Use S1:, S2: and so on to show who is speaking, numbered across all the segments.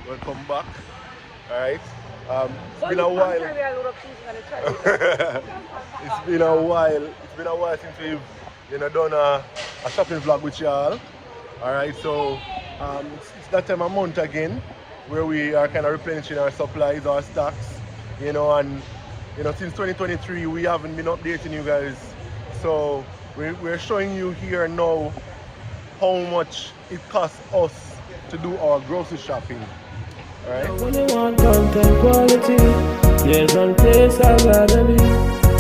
S1: welcome back. Alright. It's been a while. It's been a while. It's been a while since we've done a shopping vlog with y'all. Alright, so it's that time of month again where we are kind of replenishing our supplies, our stocks, and since 2023 we haven't been updating you guys. So we're showing you here now how much it costs us to do our grocery shopping. Alright?
S2: When you want content quality, there's one place I gotta be.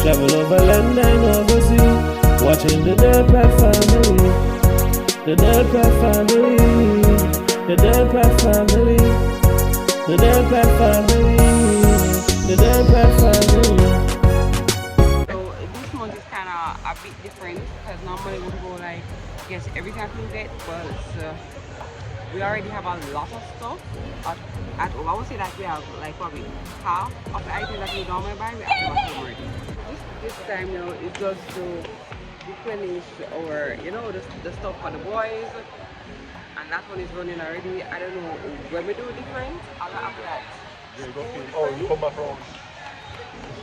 S2: Travel over land and overseas, watching the Del Pat family. The Del Pat family. The Del Pat family. The Del Pat family. The Del Pat family.
S3: So this month is kind of a bit different because normally we go like guess everything I can get, but we already have a lot of stuff at home. I would say that we have like probably half of the items that we normally buy, we actually have already. This time, it's just to replenish our, the stuff for the boys, and that one is running already. I don't know when we do different. I'll have that.
S1: Oh, you come back wrong.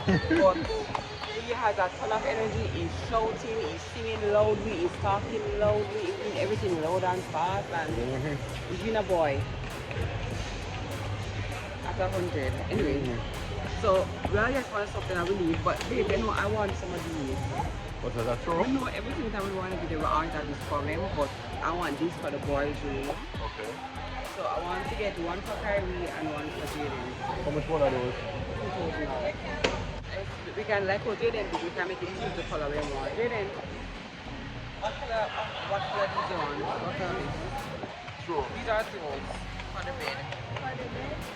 S3: But he has a ton of energy. He's shouting, he's singing loudly, he's talking loudly, he's doing everything loud and fast, and he's been a boy at 100. Anyway, so we all just want something I believe, but babe, I want some of these.
S1: What's that, true?
S3: I know everything that we want to be there aren't at this problem, but I want this for the boys' room.
S1: Okay.
S3: So I want to get one for Kyrie and one for Jaden.
S1: How much one are those?
S3: $2,000. We can like what Jaden did, we can make it easy to follow him more. Jaden, what color these on? What color is this?
S1: True.
S3: These are throws for the bed.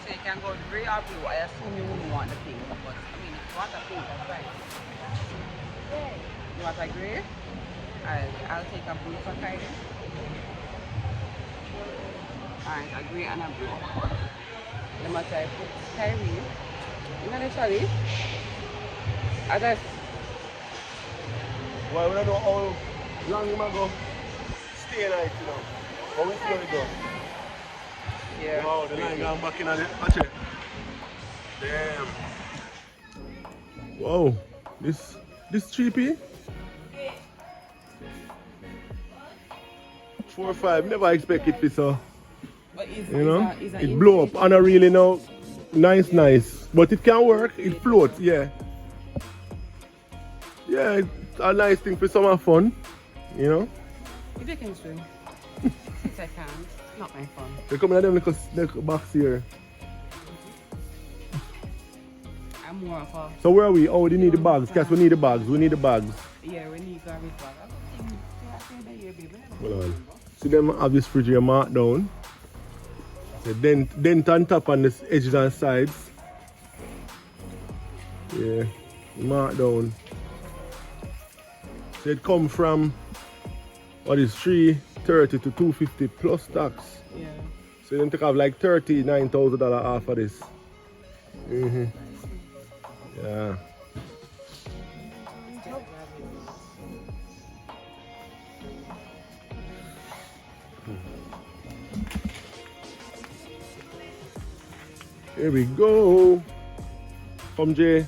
S3: So you can go gray or blue. I assume you wouldn't want the pink, but I mean if you want a pink, that's right. You want a gray? I'll take a blue for Kyrie. Alright, a gray and a blue. The matter I put Kyrie. Initially, I just
S1: Why would I know how long you might go stay night, How we see it go?
S3: yeah.
S1: Wow, the line gone back in on it. Watch it. Damn. Wow. This cheapy? 4 or 5. Never expect it to so.
S3: But
S1: It blow up and I really know nice. But it can work, it floats, yeah. Yeah, it's a nice thing for summer fun,
S3: If you can swim. Since I can't, it's not my fun.
S1: They come in them little box here.
S3: I'm more of a...
S1: So where are we? Oh, we need the bags. Guess we need the bags. We need the bags.
S3: Yeah, we need garbage bag.
S1: Hold on. See them have this fridge here marked down. The dent on top on the edges and sides. Yeah, marked down. So it come from what is 330 to 250 plus tax.
S3: Yeah.
S1: So you take have like $39,000 off of this. Yeah. Here we go. Come Jay.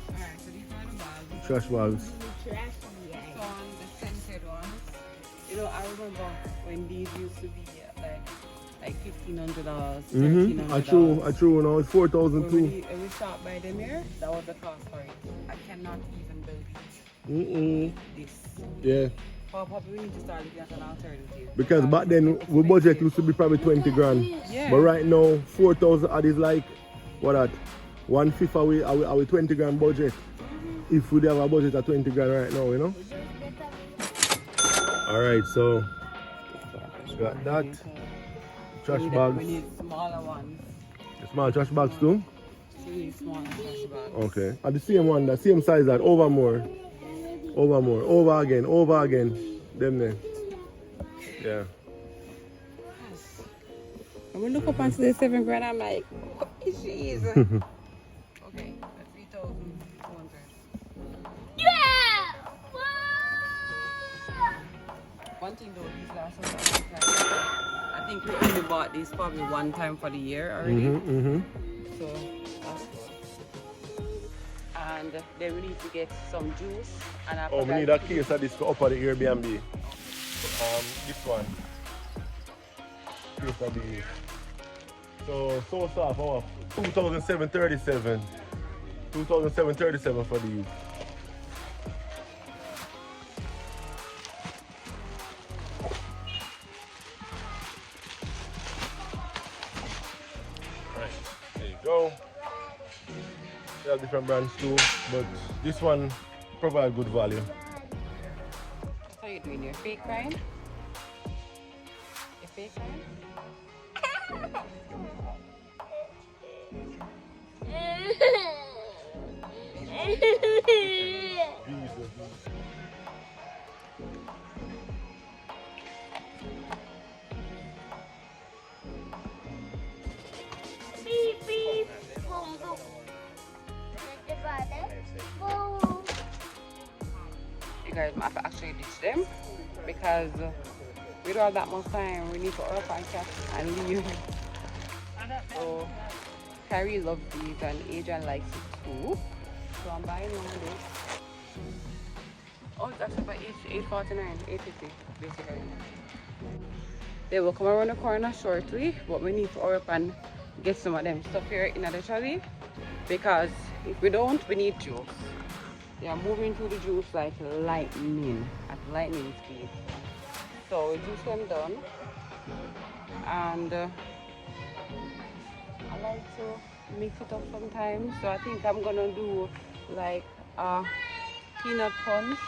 S3: Alright, so these are the bags.
S1: Trash bags.
S3: This one, the scented ones. I remember when these used to be like $1,500, $1,300.
S1: I true. Now it's 4,000 too.
S3: When we start by them here, that was the cost for it. I cannot even believe this.
S1: Yeah.
S3: Probably we need to start looking at an alternative.
S1: Because back then, we budget used to be probably 20 grand.
S3: Yeah.
S1: But right now, 4,000 odd is like, what at? 1/5 our 20 grand budget. If we have a budget at 20 grand right now, Alright, so, got that. Trash bags.
S3: We need smaller ones.
S1: The small trash bags too?
S3: So we need smaller trash bags.
S1: Okay. And the same one, the same size that, over again. Them there. Yeah.
S3: And we look up onto the 7 grand, I'm like, what is she? Okay, that's 3,200.
S4: Yeah!
S3: One thing though, these last ones are not like, I think we only bought this probably one time for the year already. So that's good. And then we need to get some juice. And after
S1: we need a case of this for up at the Airbnb. This one. Case of these. So soft, 2,737. 2,737 for these. Right, there you go. They have different brands too, but this one provides good value.
S3: So you're doing your fake crying? Your fake crying?
S4: Beep beep. Boom boom. Boom.
S3: You guys might have to actually ditch them because we don't have that much time. We need to order and catch and leave. So Carrie loves these and Adrian likes it too. So I'm buying one of those. Oh, it's actually about $8.49, $8.50 basically. They will come around the corner shortly, but we need to order up and get some of them stuff here in the trolley because if we don't, we need juice. They are moving through the juice like lightning, at lightning speed. So we juice them done, and I like to mix it up sometimes. So I think I'm gonna do like a peanut punch.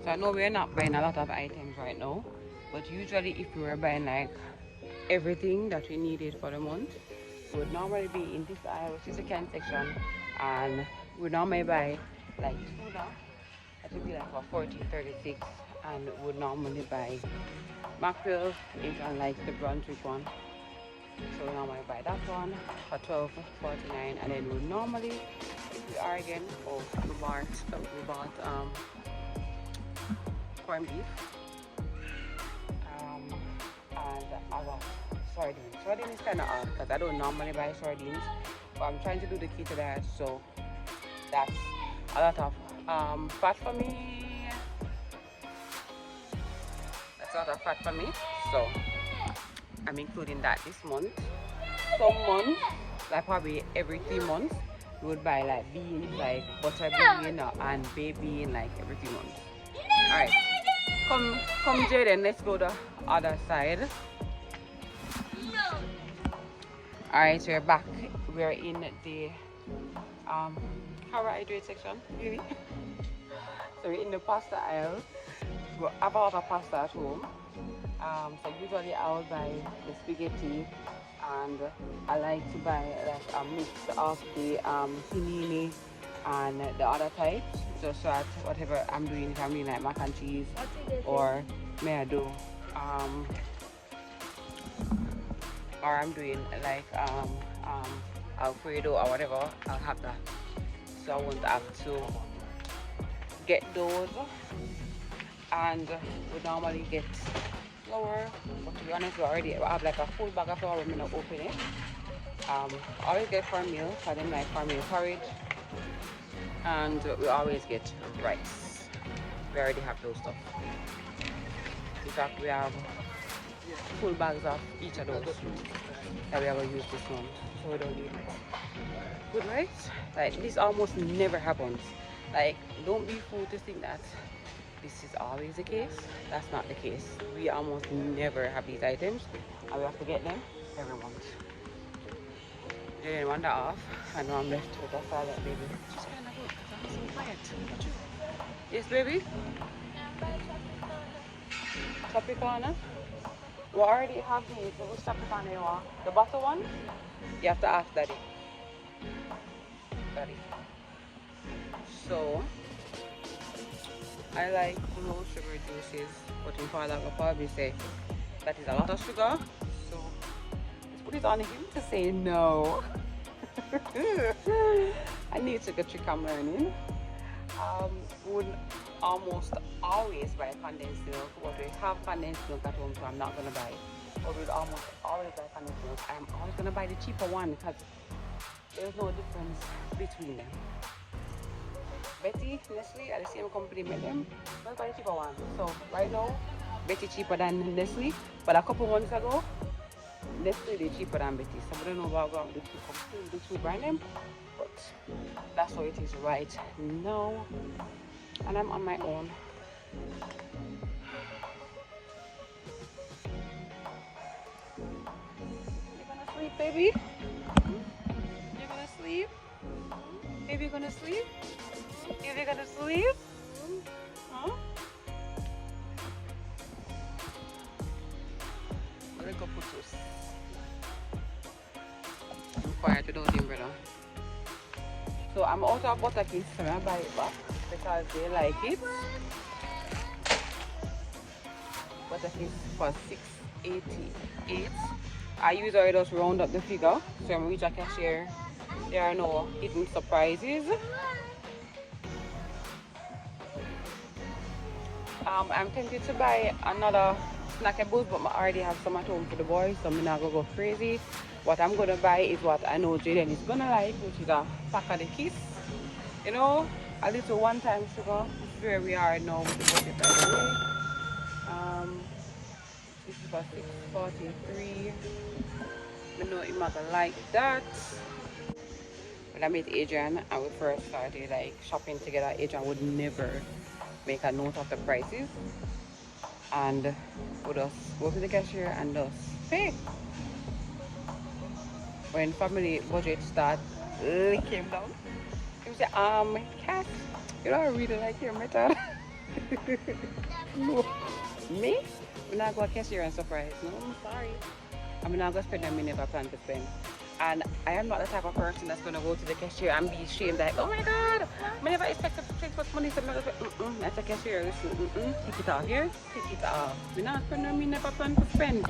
S3: So I know we're not buying a lot of items right now, but usually if we were buying like everything that we needed for the month, we would normally be in this aisle, which is the can section, and we normally buy like tuna, that would be like for $14.36, and would normally buy mackerel, it's on like the Brunswick one. So we normally buy that one for $12.49, and then we normally, if we are again, we bought corned beef, and our sardines. Sardines is kind of odd because I don't normally buy sardines, but I'm trying to do the keto diet, so that's a lot of fat for me. That's a lot of fat for me, so I'm including that this month. Some months, like probably every 3 months, we would buy like beans, like butter bean and baby bean, like every 3 months. Alright, come Jaden, let's go the other side. Alright, so we're back. We're in the carbohydrate section, really. So we're in the pasta aisle. We have a lot of pasta at home. So usually I will buy the spaghetti, and I like to buy like a mix of the panini and the other types, just so that whatever I'm doing, if I'm doing like mac and cheese, or may I do or I'm doing like Alfredo or whatever, I'll have that. So I won't have to get those, and we normally get flour, but to be honest, we have like a full bag of flour. We're not open it. I always get cornmeal, for them like cornmeal porridge, and we always get rice. We already have those stuff. In fact, we have full bags of each of those that we ever use this month, so we don't need it. Good, right? Like, this almost never happens. Like, don't be fooled to think that this is always the case. That's not the case. We almost never have these items, and we have to get them every month. They didn't want that off, and now I'm left with a salad, baby. Just kind of look, because I'm so quiet. Yes, baby? Tropicana? We already have these. So which Tropicana you want? The butter one? You have to ask Daddy. Daddy. So, I like low sugar juices, but in father will probably say that is a lot of sugar. So, let's put it on him to say no. I need to get trick I'm learning. Would almost always buy condensed milk, but we have condensed milk at home, so I'm not gonna buy it. But we'd almost always buy condensed milk. I'm always gonna buy the cheaper one because there's no difference between them. Betty, Nestle are the same company made them. Let's buy the cheaper one. So right now, Betty cheaper than Nestle, but a couple months ago, Nestle they cheaper than Betty. So we don't know about the two brand name, but that's how it is right now. And I'm on my own. You're gonna sleep, baby? You're gonna sleep? Baby, you're gonna sleep? Baby, you're gonna sleep? Huh? Let's go put this. I'm quiet without him, brother. So I'm out of butter cakes, so I buy it back because they like it. Butter cakes for $6.88. I usually just round up the figure, so when I reach a cashier, there are no hidden surprises. I'm tempted to buy another snackables, but I already have some at home for the boys, so I'm not gonna go crazy. What I'm gonna buy is what I know Jaden is gonna like, which is a pack of the kiss. You know, a little one-time sugar. This is where we are now with the budget, by the way. This is for $6.43. I know you're not gonna like that. When I met Adrian and we first started like shopping together, Adrian would never make a note of the prices and would just go to the cashier and just pay. When family budget start licking down, he would say, Cass, you don't really like your method. No. Me? I'm not going to cashier and surprise. No, I'm sorry. I'm not going to spend them I never plan to spend. And I am not the type of person that's going to go to the cashier and be ashamed like, oh my God, I never expect to take much money. So that's a cashier. Listen, take it off here. Take it off. I'm not spending them I never plan to spend.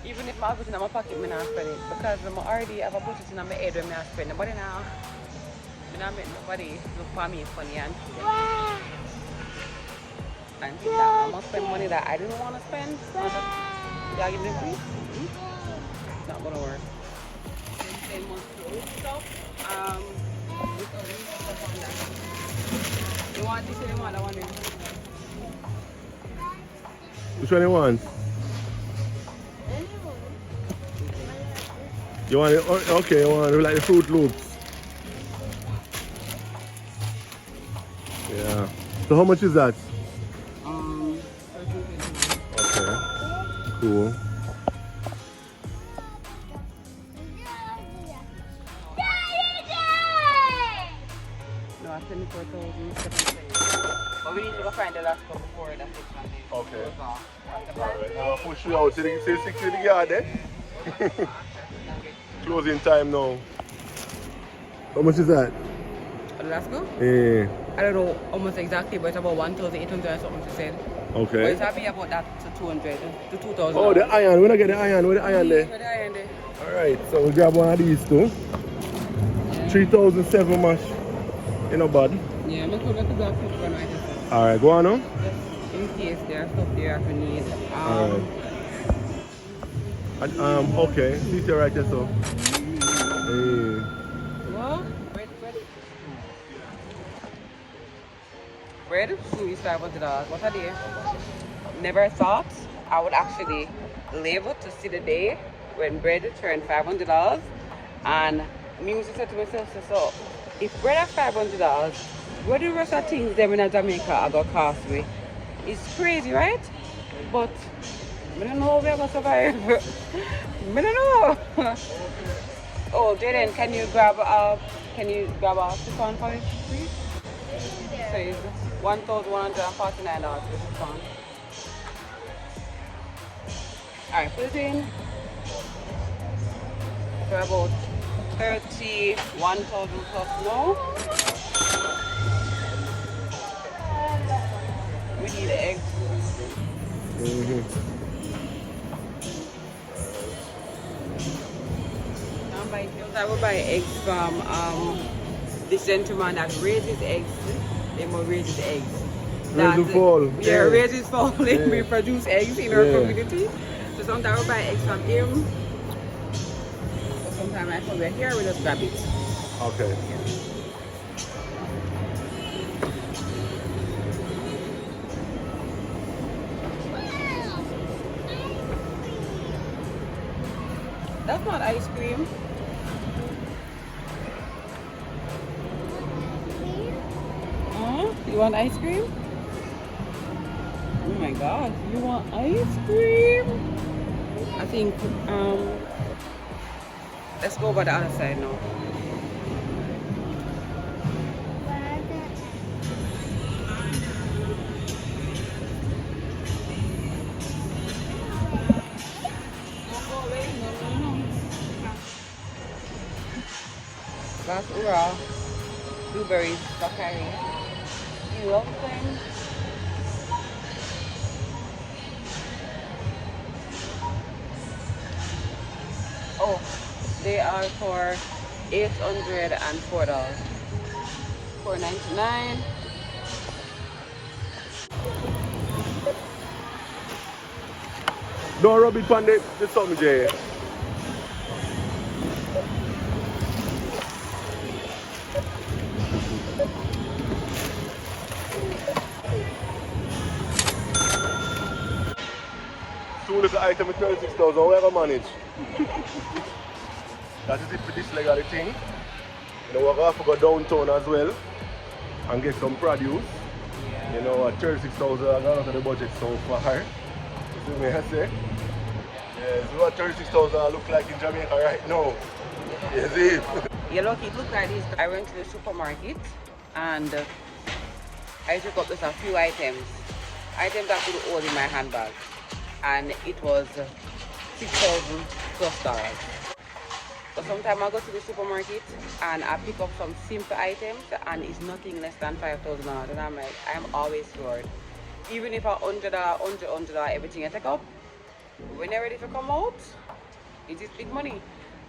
S3: Even if I have it in my pocket, I'm not spend it. Because I already have a budget in my head when I spend. Nobody now. I don't make nobody look for me funny and think that I must spend money that I didn't want to spend. Y'all give me free? Not gonna work. You want this or you want that one?
S1: Which one you want? You want it? Okay, you want it like the Fruit Loops. Yeah. So how much is that? Okay. Cool.
S3: No, I sent it for 1,720. But we need to go find the last couple before that's it.
S1: Okay. Alright, I'll push you out. Say 6 to the yard, eh? Closing time now. How much is that?
S3: The last go?
S1: Yeah.
S3: I don't know almost exactly, but it's about 1,800 or something she said.
S1: Okay.
S3: But it's happy about that to 200 to 2,000.
S1: Oh, the iron. We're not getting the iron. Where the iron there?
S3: Where the iron there?
S1: Alright, so we'll grab one of these two.
S3: Yeah.
S1: 3,007 mash. You know, bud.
S3: Yeah, I'm going to grab one right now.
S1: Alright, go on now.
S3: Just in case there's stuff there if you need.
S1: Alright. And, okay, see you right there, so. Hey.
S3: What? Bread? Food is $500. What a day. Never thought I would actually live to see the day when bread turned $500. And music said to myself, so if bread at $500, what the rest of things them in Jamaica are going to cost me? It's crazy, right? But I don't know how we're going to survive. I don't know. Oh, Jaden, can you grab a coupon for me, please? So it's $1,149 for this coupon. Alright, put it in. So about 31,000 plus now. We need eggs. I will buy eggs from this gentleman that raises eggs They will raise eggs.
S1: Raise the fall.
S3: Yeah, raise his fall.
S1: Yeah.
S3: We produce eggs in our
S1: Yeah.
S3: community. So sometimes we buy eggs from him. But sometimes I come here, we just grab it.
S1: Okay.
S3: That's not ice cream. You want ice cream? Oh my god, you want ice cream? I think let's go by the other side now. That's Ura. Blueberries, Bakari. You love them? Oh, they are for $804. $4.99.
S1: Don't rub it on the something, Jay. Soon as the item is 36,000, we have to manage. That is it for this leg of the thing. You know, we're going to go downtown as well and get some produce. You know, at 36,000, I got out of the budget so far. You see me, I say? Yeah, so what 36,000 look like in Jamaica right now. You see?
S3: You look, it look like this. I went to the supermarket and I took up just a few items I could hold in my handbag, and it was $6,000 plus. So sometimes I go to the supermarket and I pick up some simple items and it's nothing less than $5,000, and I'm like, I'm always floored. Even if $100, everything I take up, when they're ready to come out, it is big money.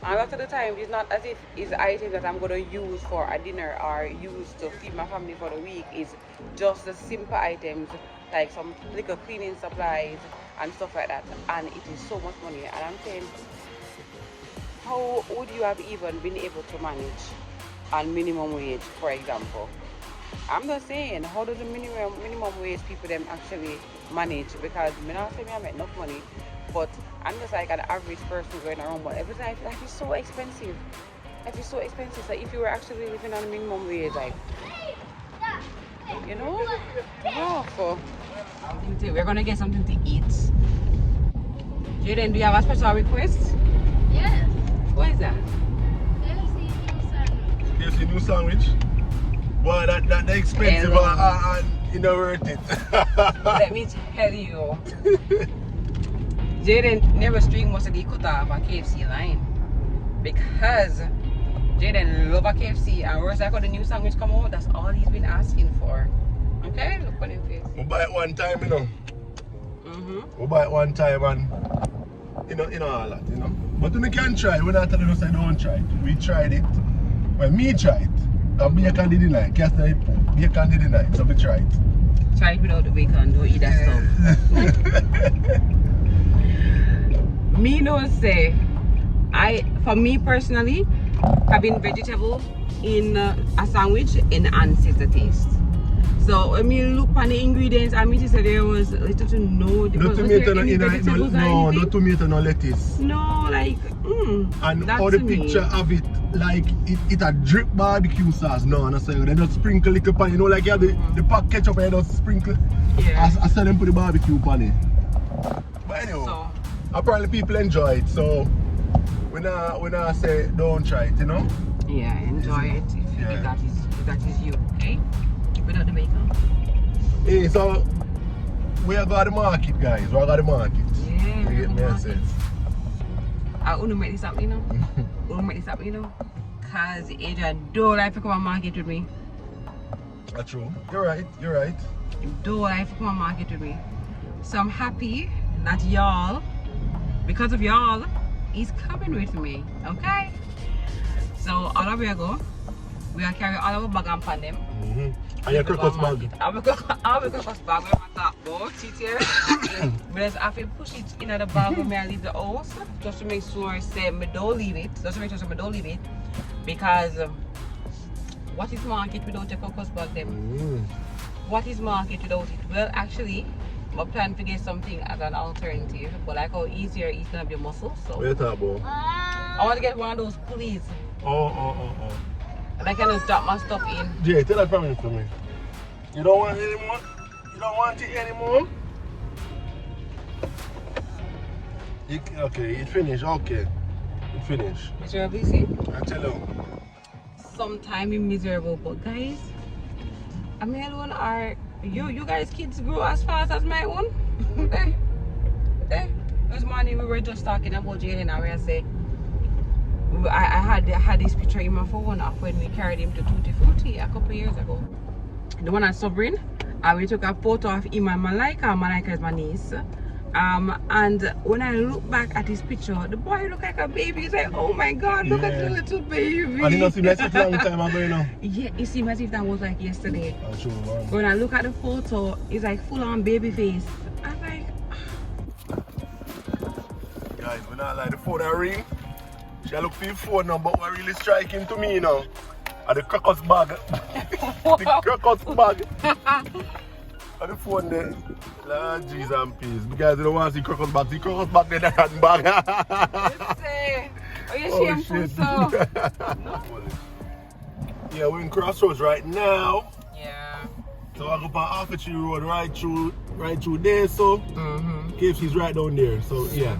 S3: And a lot of the time, it's not as if it's items that I'm going to use for a dinner or use to feed my family for the week. It's just the simple items, like some little cleaning supplies and stuff like that. And it is so much money. And I'm saying, how would you have even been able to manage on minimum wage, for example? I'm just saying, how does the minimum wage people them actually manage? Because I'm not saying I make enough money, but I'm just like an average person going around. But everything life is so expensive. Life is so expensive. So if you were actually living on a minimum wage, like, you know, rough. We're gonna get something to eat. Jaden, do you have a special request?
S4: Yes.
S3: What is that?
S1: KFC new sandwich. Boy, that expensive and you know worth it.
S3: Let me tell you. Jaden never string most of the cut off a KFC line because Jaden love a KFC, and once I got the new sandwich come out, that's all he's been asking for. Okay, look on his face.
S1: We'll buy it one time, you know. We'll buy it one time and you know all that, you know. But we can try. We're not telling us I don't try it. We tried it. Well, me tried it. And bacon did deny. Bacon did deny. So we tried it.
S3: Try it without the bacon, don't eat that stuff. Me no say, for me personally, having vegetable in a sandwich enhances the taste. So when me look at the ingredients, I mean to say there was little to no
S1: tomato, no tomato, no lettuce.
S3: No, like,
S1: and all the picture of it, like it a drip barbecue sauce. No, not saying they just sprinkle it upon, you know, like you have the pack ketchup and they just sprinkle.
S3: Yeah.
S1: I saw them put the barbecue upon it. But anyway,
S3: so,
S1: apparently people enjoy it, so we not say don't try it, you know?
S3: yeah, enjoy it if that is you, okay? Without the bacon.
S1: Hey, so we are got the market, guys. We are got the market.
S3: Yeah,
S1: You get me? I said.
S3: I want to make this up, you know? I want to make this up, you know? Because Adrian don't like to come and market with me.
S1: That's true. You're right. You're right.
S3: Don't like to come and market with me. So I'm happy that y'all, because of y'all, he's coming with me, okay? So all of we go, we are carry all our bag and pan them.
S1: And your crocus bag.
S3: I have a crocus bag where I talk about it here. But I have to push it in the bag when I leave the house. Just to make sure say I don't leave it. Just to make sure I don't leave it. Because what is market without your crocus bag them? What is market without it? Well, actually, I'm planning to get something as an alternative. But like how easier it's gonna be a muscle. So
S1: What are you talking about?
S3: I want to get one of those pulleys.
S1: Oh.
S3: And I can just drop my stuff in.
S1: Jay, tell that promise to me. You don't want it anymore? You don't want it anymore? Okay, it finished. Okay. It finished.
S3: Miserably, see?
S1: I tell you.
S3: Sometime in miserable, but guys, I mean alone are you guys kids grow as fast as my own. This morning we were just talking about Jalen and I say I had this picture in my phone of when we carried him to Tutti Frutti a couple years ago. The one at Sovereign. And we took a photo of him and Malika is my niece. And when I look back at his picture, the boy look like a baby. He's like, oh my god, look at the little baby.
S1: And it not seem like such a long time ago, you know?
S3: Yeah, it seems as if that was like yesterday.
S1: Oh, true, man.
S3: When I look at the photo, it's like full on baby face. I'm like,
S1: Guys, when I like the phone I ring, she look for your phone number, what really striking to me, you know? Are the crocus bag. The crocus bag. And the phone there. Lord Jesus and peace. You guys don't want to see crocus bag. See crocus bag there, that bag.
S3: let's say, are you shameful, so?
S1: Yeah, we're in Crossroads right now.
S3: Yeah.
S1: So I go on Architree Road right through there, so KFC's right down there. So yeah.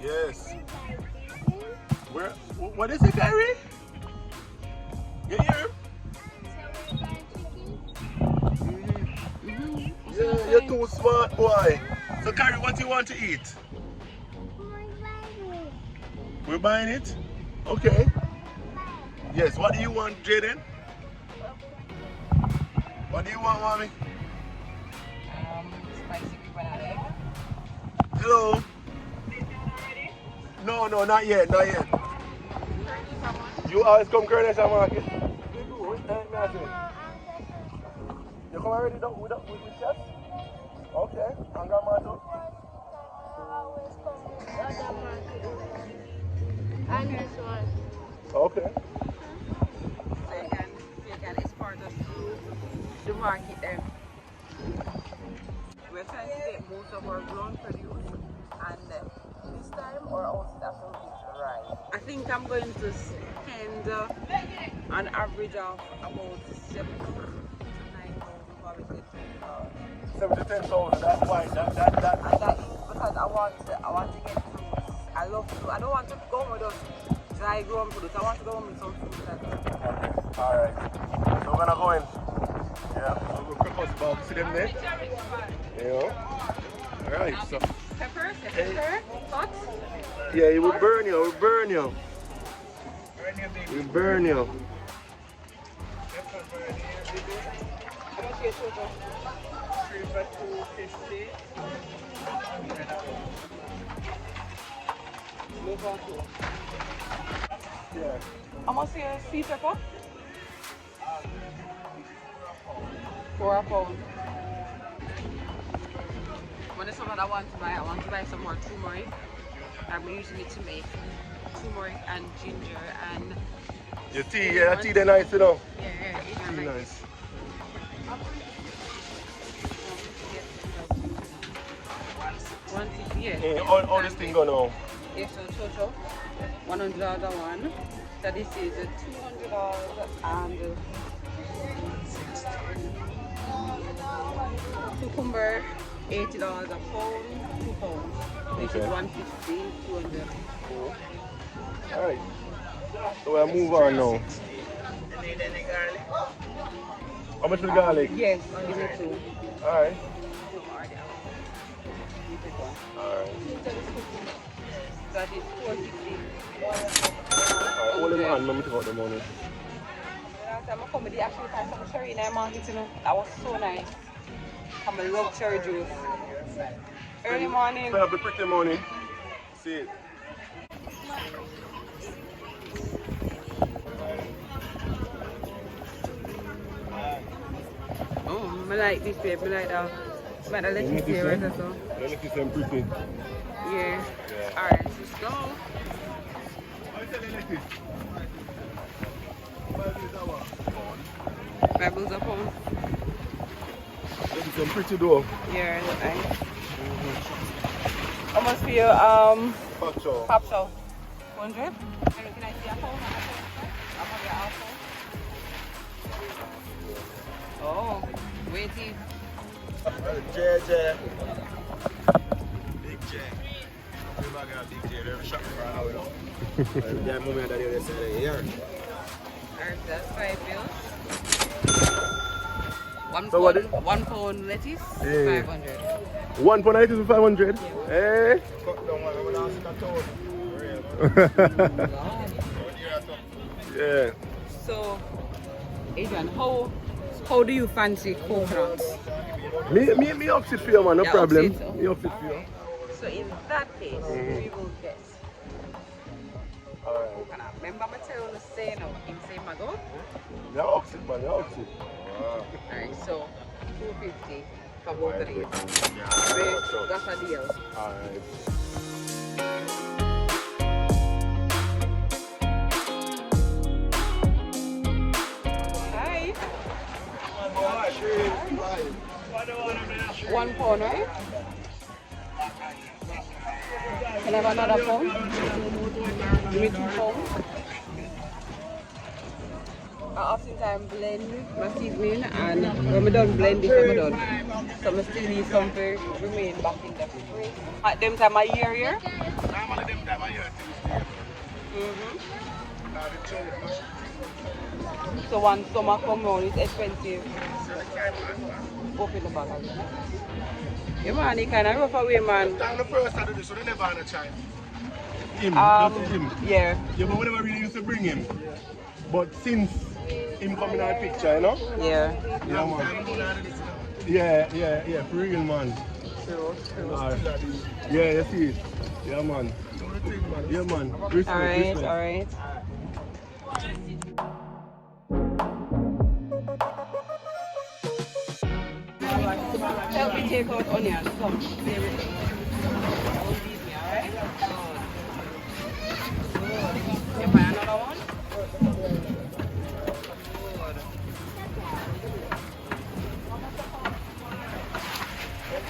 S1: Yes. Where? What is it, Gary? You hear him? Yeah, you're too smart, boy. So, Carrie, what do you want to eat? We're buying it? Okay. Yes, what do you want, Jaden? What do you want, mommy?
S3: Spicy banana egg.
S1: Hello? No, not yet. You always come Coronation Market? You do, which time me I say? You come already with chef? Okay, and grandma too?
S4: And this one.
S1: Okay.
S3: So you can escort us through the market then. We're trying to get most of our ground produce and this time or else after we right. I think I'm going to spend an average of about 7,000 to 9,000 probably.
S1: 7 to 10,000, that's why, that.
S3: And that is because I want to get fruits. I love fruit. I don't want to go with those dry grown fruits. I want to go with some fruits.
S1: Okay, alright. So we're gonna go in. Yeah, so we'll quick us back. See them there? Yeah. Alright, so.
S3: Pepper, hot.
S1: Yeah, it will burn you, We burn you.
S3: How much your total? 3 for 250. No for 2.
S1: Yeah.
S3: How much your sweet pepper? 4 a pound. When it's something I want to buy some more turmeric. I'm using it to make turmeric and ginger and
S1: Your tea, yeah, tea they're nice, you know.
S3: yeah, it's
S1: Tea nice.
S3: Yeah.
S1: All this thing going on.
S3: Yes, so total $100 one. So this is $200 and cucumber $80 a pound, 2 pounds. This is
S1: Okay.
S3: 150, 200.
S1: Alright. So we'll move on now. How much for the garlic?
S3: Yes, give me 2.
S1: Alright.
S3: You take one.
S1: Alright.
S3: That is 460.
S1: Alright, hold them on, let me take out the money.
S3: Last time I come, they actually find some cherry in their market, you know. That was so nice. I love cherry juice. Early morning.
S1: Spend up the pretty money. See it.
S3: Oh, I like this babe. I like that. But the lettuce here, right? So.
S1: The lettuce is pretty.
S3: Yeah. Alright, let's go.
S1: How you selling lettuce?
S3: $5 a pound.
S1: Lettuce is pretty though.
S3: Yeah, nice. How much for your
S1: Patroen.
S3: Patroen? 100? Can I see a phone? I'll have your phone. Oh, waiting.
S1: JJ. Big J. Everybody got Big J. They're shopping for an hour now. That moment that they said, yeah.
S3: Alright, that's 5 bills.
S1: So what is-
S3: 1 pound lettuce,
S1: Hey.
S3: 500.
S1: 1 pound lettuce is 500. Hey. Yeah.
S3: So, Adrian, how do you fancy coconuts?
S1: Me up it for you, man. No
S3: Yeah,
S1: problem.
S3: up it.
S1: Me up it for you.
S3: So in that case, we will get
S1: Alright.
S3: coconut. Remember I tell you say no, him say mago?
S1: Yeah, up it, man. Yeah, up it.
S3: Alright, so 250 for both of these. Wait, that's a deal.
S1: Alright.
S3: Hi. 1 pound, right? Can I have another pound? Give me 2 pounds. I oftentimes blend my seasoning, and when I'm done blending, I'm done. So I still need some to remain back in the fridge. At them time of year here? So when summer come round, it's expensive. Open the bag again. Yeah man, it kind of rough away man.
S1: Time the first Saturday, so they never had a child. Him, just him.
S3: Yeah.
S1: Yeah, but we never really used to bring him. But since him coming in our picture, you know?
S3: Yeah.
S1: Yeah, man. Yeah, for real, man.
S3: True.
S1: Yeah, you see it. Yeah, man. Yeah, man. Respect,
S3: Alright,
S1: respect.
S3: alright. Help me take out onions. Come, stay with me. Hold these here, alright? Good. You buy another one?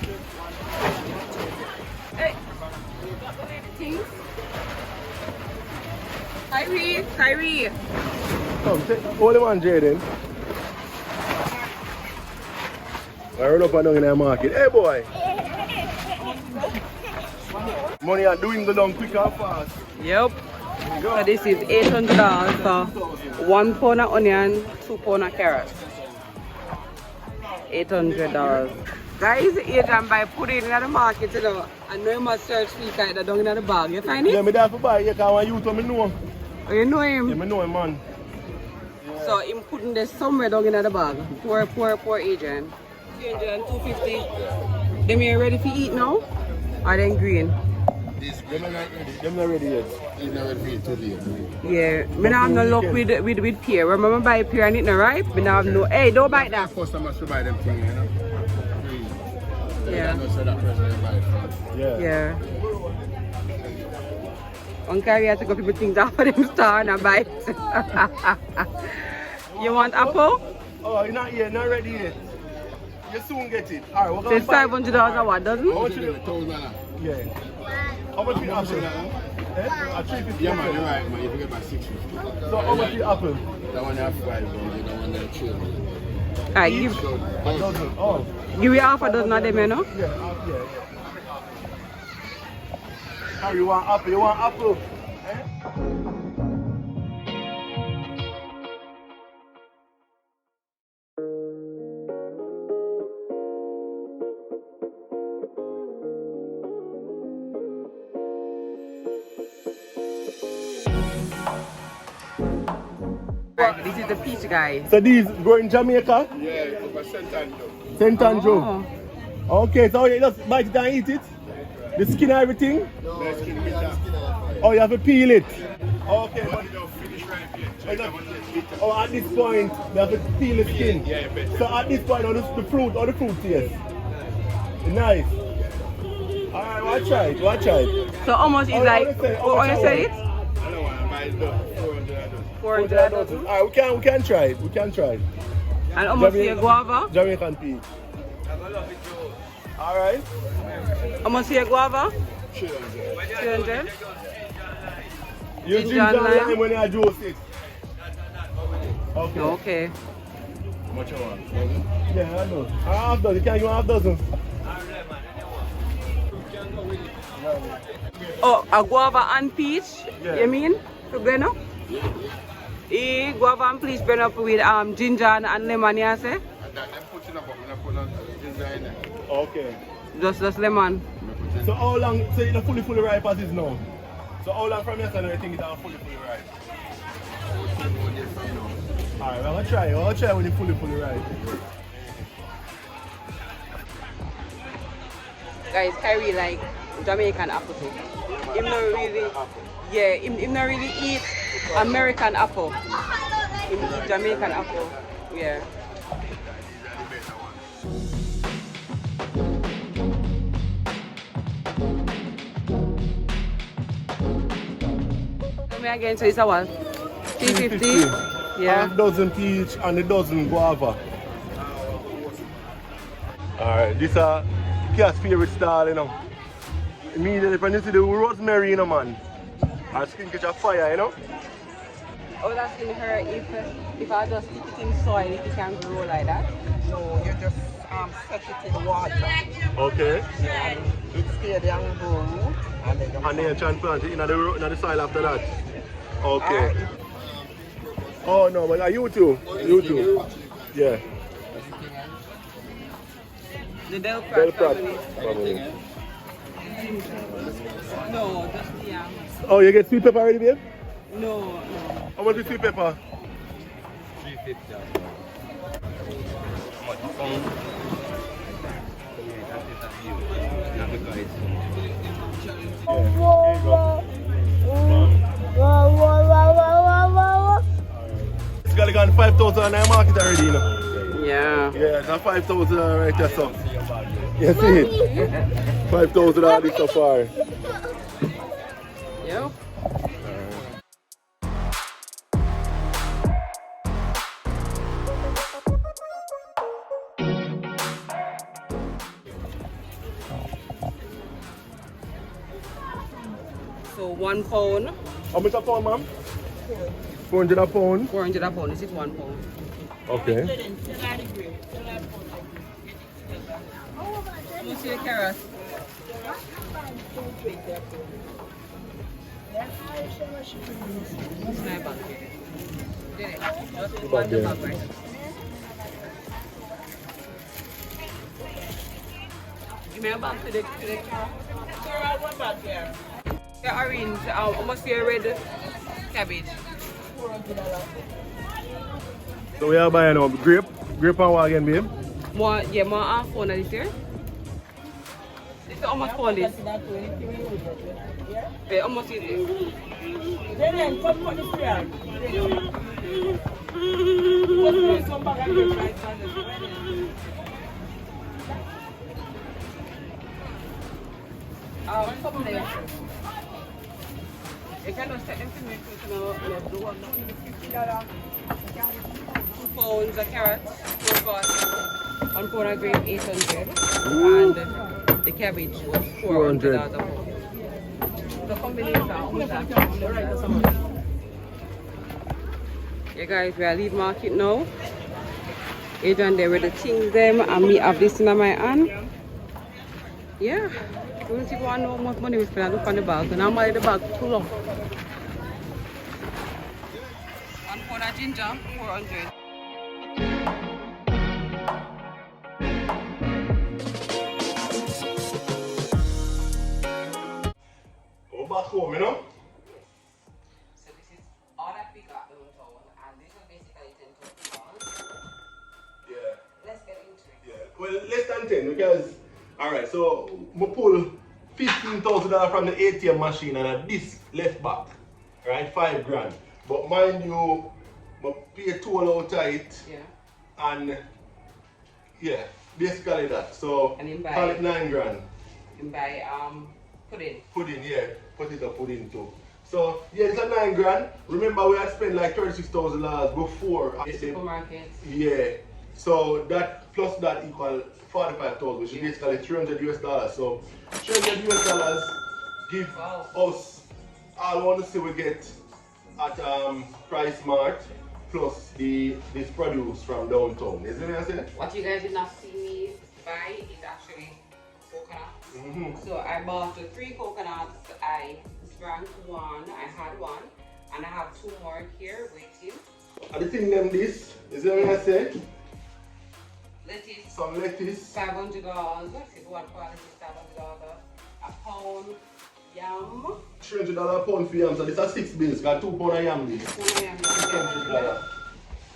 S3: Good. Hey, got the lady things? Kyrie.
S1: Come, hold him on, Jaden. I run up and down in the market. Hey, boy. Money are doing the down quick and fast.
S3: Yep. So this is $800 for 1 pound of onion, 2 pound of carrots. $800. Guys, Adrian by putting it in the market, you know, and now must search for it down in the bag. You find it?
S1: Yeah, me there for buy. Yeah, because you told me know.
S3: Oh, you know him?
S1: Yeah, me know him, man.
S3: So him putting this somewhere down in the bag. Poor Adrian. Adrian, 250. Them here ready to eat now? Or then green?
S1: Them not ready yet.
S5: He's not ready for it today.
S3: Yeah, me not have no luck with pear. Remember buy pear and it not ripe? Me not have no. Hey, don't bite that.
S5: First time I should buy them things, you know.
S3: Yeah.
S5: I know so that person will buy it from.
S1: Yeah.
S3: Yeah. On carry I to go people things off of them store and buy it. You want apple?
S1: Oh, you're not here, not ready yet. You soon get it. Alright,
S3: So it's $500 a what, doesn't
S1: How much
S3: it?
S1: is it? Yeah. How much is the apple? Eh? A 350.
S5: Yeah, man, you're right, man. You can get my 650.
S1: So how much is the apple?
S5: That one have 5, man. That one have 3.
S3: Alright, give
S1: A dozen. Oh.
S3: me half a dozen of them, you know?
S1: Yeah. How you want apple? You want apple? Eh?
S3: guys. This is the peach guy.
S1: So these grow in Jamaica?
S5: Yeah, over St. Andrew.
S1: St. Andrew.
S3: Oh.
S1: Okay, so you just bite it and eat it? The skin and everything?
S5: No, the skin bitter.
S1: Oh, you have to peel it? Okay.
S5: But you don't finish right yet.
S1: Oh, at this point, you have to peel the skin?
S5: Yeah, better.
S1: So at this point, the fruit taste? Nice. Alright, watch it.
S3: So almost is like, what you say it?
S5: I don't want to buy it, $400.
S3: 400 dozen.
S1: Alright, we can try it.
S3: And almost here guava.
S1: Jamaican peach. Alright.
S3: Almost here guava.
S5: 300.
S3: 300.
S1: You
S3: Ginger
S1: ginger and
S3: and
S1: lime
S3: lime?
S1: when you juice it. Okay.
S3: Okay.
S5: Much you want?
S1: Yeah, I know. Half dozen. You can give half dozen.
S3: Oh, a guava and peach,
S1: Yeah.
S3: you mean? To blend up? Guava and peach blend up with ginger and lemon, you say?
S5: And then put it up, I'm going to put on ginger in there.
S1: Okay.
S3: Just lemon.
S1: So how long, so it's fully ripe as is now? So how long from yesterday you think it's fully ripe? Alright, I'll try when it's fully ripe.
S3: Guys, Kyrie like Jamaican apple too. Him not really, yeah, him not really eat American apple. Him eat Jamaican apple, yeah. Tell me again, so it's a what? 350? Yeah.
S1: Half dozen peach and a dozen guava. Alright, this is Kia's favorite style, you know. Immediately when you see the rosemary, you know, man. Our skin catch a fire, you know.
S3: I was asking her if I just stick it in soil, if it can grow like that.
S6: No, you just set it in water.
S1: Okay.
S6: And it stay there and grow root. And then
S1: And then you transplant it in the soil after that. Okay.
S6: Ah,
S1: Oh no, but you too. You too. Yeah.
S3: The Del
S1: Bell
S3: Pratt
S1: Pratt.
S3: family. No, just the
S1: Oh, you get sweet pepper already, babe?
S3: No.
S1: How much is sweet pepper?
S5: 350.
S1: It's got gone 5,000 on the market already, you know.
S3: Yeah.
S1: Yeah, it's 5,000 right there, so. You see it? 5,000 already so far.
S3: Yep. So 1 pound,
S1: How much a pound, ma'am? 400 a pound.
S3: 400 a pound. This is 1 pound.
S1: Okay.
S3: How much your carrot?
S1: Bag there.
S3: Give me a bag to the carrot. The orange, almost your red cabbage.
S1: So we are buying now grape and what again, babe?
S3: More half pound of this here. This is almost pound this. Yeah, almost is this.
S6: then come for this year. Come back and get right on this.
S3: Some there. You can just set them to me to do one. 2 pounds of carrots, 440. 1 pound of grape, 800. And the cabbage was 400 out of pound. The combination of yeah guys, we are leave market now. Adrian there with the things them and me have this in my hand. Yeah. We don't want to know how much money we spend. Look on the bag. And normally the bag too long. 1 pound of ginger, 400.
S1: Go back home, you know?
S3: So this is all that we got downtown, and this is
S1: well, less than 10 because, alright, so I pull $15,000 from the ATM machine and at this left back, right, 5 grand. But mind you, I pay toll out it and yeah, basically that. So call it 9 grand.
S3: You buy pudding.
S1: Pudding, yeah, potato pudding too. So yeah, it's a 9 grand. Remember we had spent like $36,000 before.
S3: The supermarket.
S1: Yeah. So that plus that equal 45,000, which is basically $300 US. So $300 US give us all I want to see we get at Price Mart plus this produce from downtown. Isn't it what I say?
S3: What you guys did not see me buy is actually coconuts. So I bought 3 coconuts. I drank 1. I had 1, and I have 2 more here waiting.
S1: And the thing them this, is that what I say?
S3: Lettuce.
S1: Some lettuce.
S3: $500. This is one quality, $500. A pound yam.
S1: $300 a pound for yam, so this is 6 bills, got 2 pounds of yam this. $600.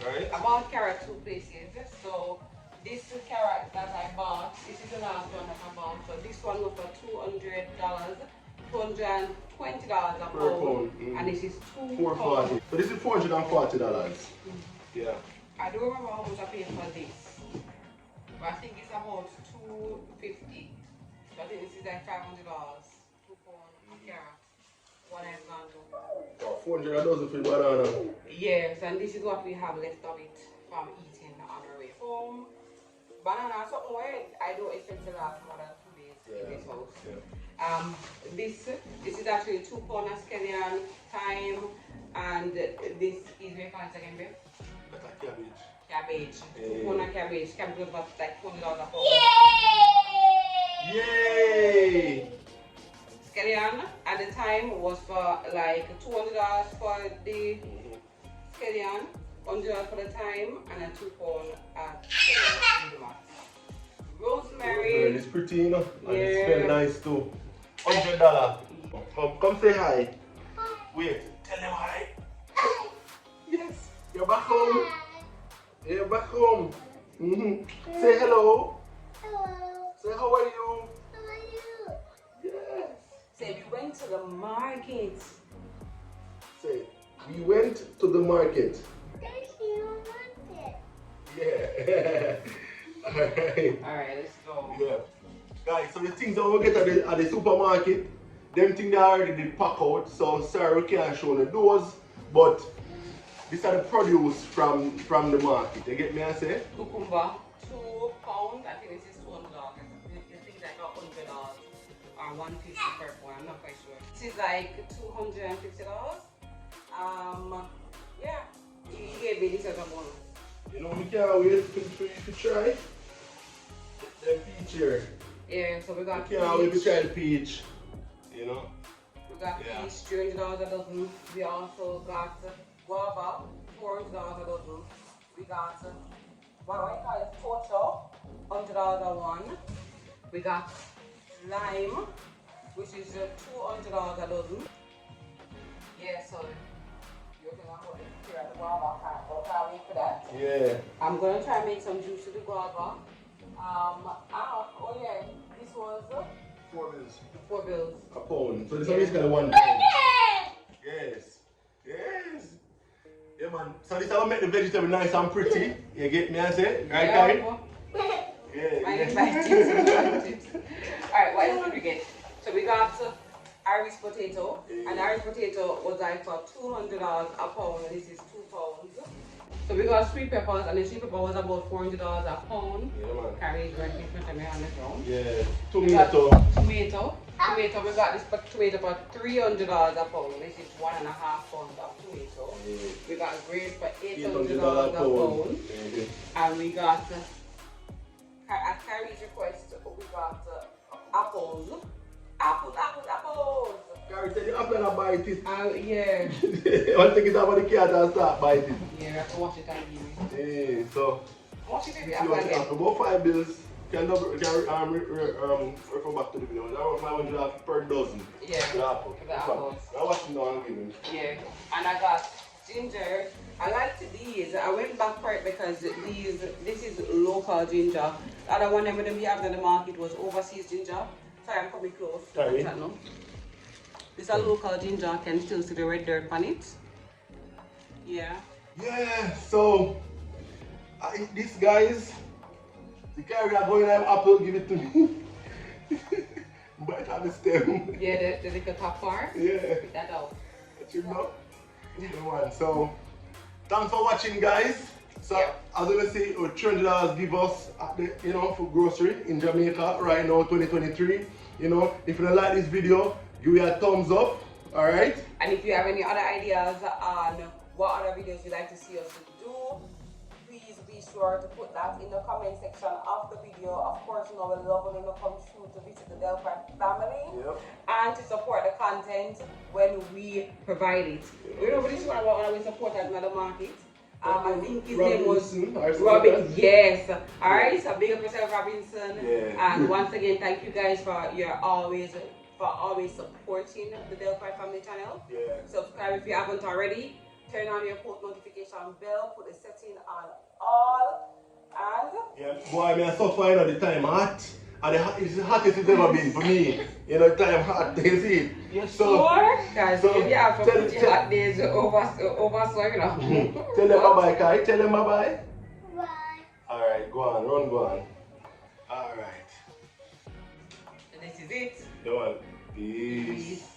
S1: Right?
S3: I bought carrot 2 places. So this carrot that I bought, this is the last one that I bought. So this one was for $200, $220 a pound, and this is $440.
S1: So this is $440. Yeah.
S3: I don't remember how much I paid for this, but I think it's about $250. So I think this is like $500. 2 pounds of carrot. One is gone.
S1: $400 a dozen for the banana.
S3: Yes, and this is what we have left of it from eating on our way home. Banana, something where I don't expect to last more than 2 days in this house. Yeah. This is actually 2 pounds of scallion, thyme, and this is where it's again, babe?
S1: That's a cabbage.
S3: Cabbage. 2 pounds of cabbage. Cabbage was about like $20 a pound.
S1: Yay!
S3: Scallion at the time was for like $200 for the scallion, $100 for the thyme, and a 2 pound at rosemary.
S1: It's pretty, you know, and it's very nice too. $100. Come say hi. Wait, tell them hi. Yes, you're back home. You're back home. Say hello.
S4: Hello.
S1: Say how are you?
S4: How are you?
S1: Yes.
S3: Say we went to the market.
S1: Say we went to the market.
S4: There's no market.
S1: Yeah. Alright.
S3: Alright, let's go.
S1: Yeah. Guys, so the things that we get at the supermarket, them things they already did pack out, so sorry we can't show the those, but these are the produce from the market. You get me I say?
S3: Cucumber, 2 pounds. I think this is $200. You think like $100 or $150 per pound. I'm not quite sure. This is like $250. Yeah. You gave me this as a bonus.
S1: You know we can't wait for you to try the peach here.
S3: Yeah, so we got
S1: We can't wait to try the peach. You know?
S3: We got peach, $300 a dozen. We also got guava, $400 a dozen. We got what do I call it? Torcho, $100 a one. We got lime, which is $200 a dozen. Yeah, so you're gonna put it here at the guava. Can't wait for that.
S1: Yeah.
S3: I'm gonna try and make some juice with the guava. Oh yeah, this was
S1: 4 bills.
S3: 4 bills.
S1: A pound. So this one is kind of 1 pound. Yes. Yes. Yeah man. So this is how we make the vegetable nice and pretty. You get me I say? Right, Carrie? Yeah.
S3: Alright, what else did we get? So we got Irish potato. And Irish potato was like for $200 a pound, and this is 2 pounds. So we got sweet peppers, and the sweet pepper was about $400 a pound.
S1: Yeah man.
S3: Carry it right in front of me on the ground.
S1: Yeah.
S3: Tomato.
S1: Tomato.
S3: We got this tomato for $300 a pound. This is 1.5 pounds of tomato.
S1: Yeah.
S3: We got grapes for $800
S1: $800
S3: a pound.
S1: Yeah.
S3: And we got, at Carrie's request, we got apples. Apples.
S1: Carrie said the apple and I bite it.
S3: Yeah.
S1: One thing is about the cat and start biting.
S3: Yeah, we have to wash it and give it.
S1: Yeah, so
S3: Wash it, baby.
S1: you want to about 5 bills. Can refer back to the video. That was $500 per dozen.
S3: Yeah.
S1: The apple.
S3: The apples.
S1: Now watch it now and give him.
S3: Yeah. And I got ginger. I liked these. I went back for it because this is local ginger. The other one that we have in the market was overseas ginger. Sorry, I'm coming close.
S1: Sorry.
S3: This is a local ginger. I can still see the red dirt on it. Yeah.
S1: Yeah, so this guys, the carrier going to have apple, give it to me. Bite on the stem.
S3: Yeah, the little top part.
S1: Yeah.
S3: Pick that out.
S1: That you know. The one. So thanks for watching, guys. So
S3: Yeah.
S1: as you see, $200 give us at the, for grocery in Jamaica right now, 2023. You know, if you don't like this video, give me a thumbs up. All right.
S3: And if you have any other ideas on what other videos you'd like to see us do, please be sure to put that in the comment section of the video. Of course, we'll love when you come through to visit the Delphi family.
S1: Yep.
S3: And to support the content when we provide it. You know, but this one about when we support at another market. I think his name was Robin. Yes. Alright, so big up yourself, Robinson.
S1: Yeah.
S3: And once again, thank you guys for always supporting the Delphi family channel.
S1: Yeah.
S3: Subscribe if you haven't already. Turn on your post notification bell. Put the setting on all. And
S1: yeah, boy, I mean, so far, the time hot. And it's the hottest it's ever been for me. Time hot, you see.
S3: you're sure? Guys,
S1: so
S3: you have to
S1: tell-
S3: put your hot days over so you know.
S1: Tell them bye-bye, Kai. Tell them bye-bye.
S4: Bye.
S1: Alright, go on, run, go on. Alright.
S3: And this is it.
S1: Go on. Peace.
S3: Peace.